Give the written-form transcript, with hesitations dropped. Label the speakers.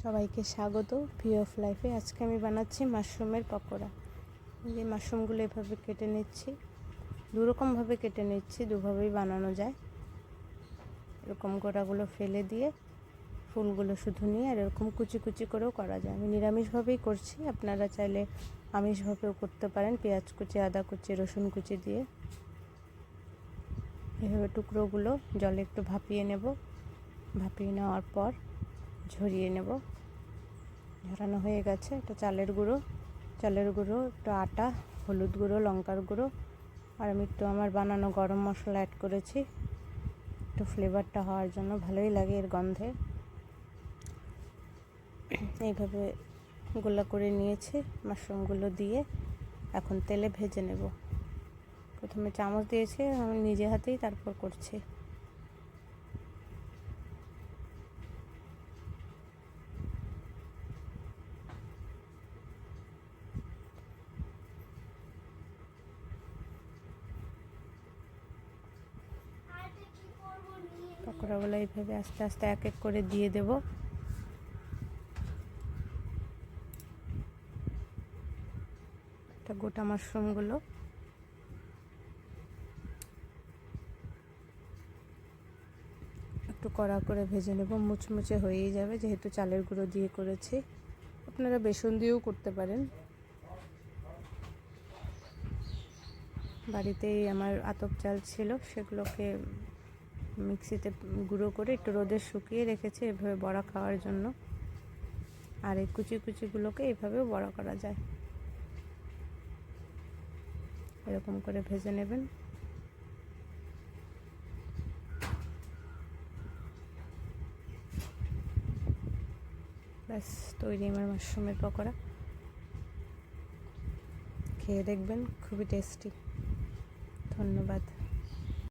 Speaker 1: সবাইকে স্বাগত view of লাইফে। আজকে আমি বানাচ্ছি মাশরুমের পকোড়া। যে মাশরুমগুলো এভাবে কেটে নিচ্ছি, দুরকমভাবে কেটে নিচ্ছি, দুভাবেই বানানো যায়। এরকম গোড়াগুলো ফেলে দিয়ে ফুলগুলো শুধু নিয়ে আর এরকম কুচি কুচি করেও করা যায়। আমি নিরামিষভাবেই করছি, আপনারা চাইলে আমিষভাবেও করতে পারেন, পেঁয়াজ কুচি, আদা কুচি, রসুন কুচি দিয়ে। এভাবে টুকরোগুলো জলে একটু ভাপিয়ে নেব। ভাপিয়ে নেওয়ার পর ঝরিয়ে নেব। ঝরানো হয়ে গেছে। এটা চালের গুঁড়ো, একটু আটা, হলুদ গুঁড়ো, লঙ্কার গুঁড়ো, আর আমি একটু আমার বানানো গরম মশলা অ্যাড করেছি, একটু ফ্লেভারটা হওয়ার জন্য। ভালোই লাগে এর গন্ধে। এইভাবে গোলা করে নিয়েছি। মাশরুমগুলো দিয়ে এখন তেলে ভেজে নেব। প্রথমে চামচ দিয়েছি, আমি নিজে হাতেই তারপর করছি। পকোড়াগুলো এইভাবে আস্তে আস্তে এক এক করে দিয়ে দেব। গোটা মাশরুমগুলো একটু কড়া করে ভেজে নেব, মুচমুচে হয়েই যাবে যেহেতু চালের গুঁড়ো দিয়ে করেছি। আপনারা বেসন দিয়েও করতে পারেন। বাড়িতেই আমার আতপ চাল ছিল, সেগুলোকে মিক্সিতে গুঁড়ো করে একটু রোদে শুকিয়ে রেখেছি এভাবে বড়া খাওয়ার জন্য। আর এই কুচি কুচিগুলোকে এইভাবেও বড়া করা যায়। এরকম করে ভেজে নেবেন। ব্যাস তৈরি আমার মাশরুমের পকোড়া। খেয়ে দেখবেন, খুবই টেস্টি। ধন্যবাদ।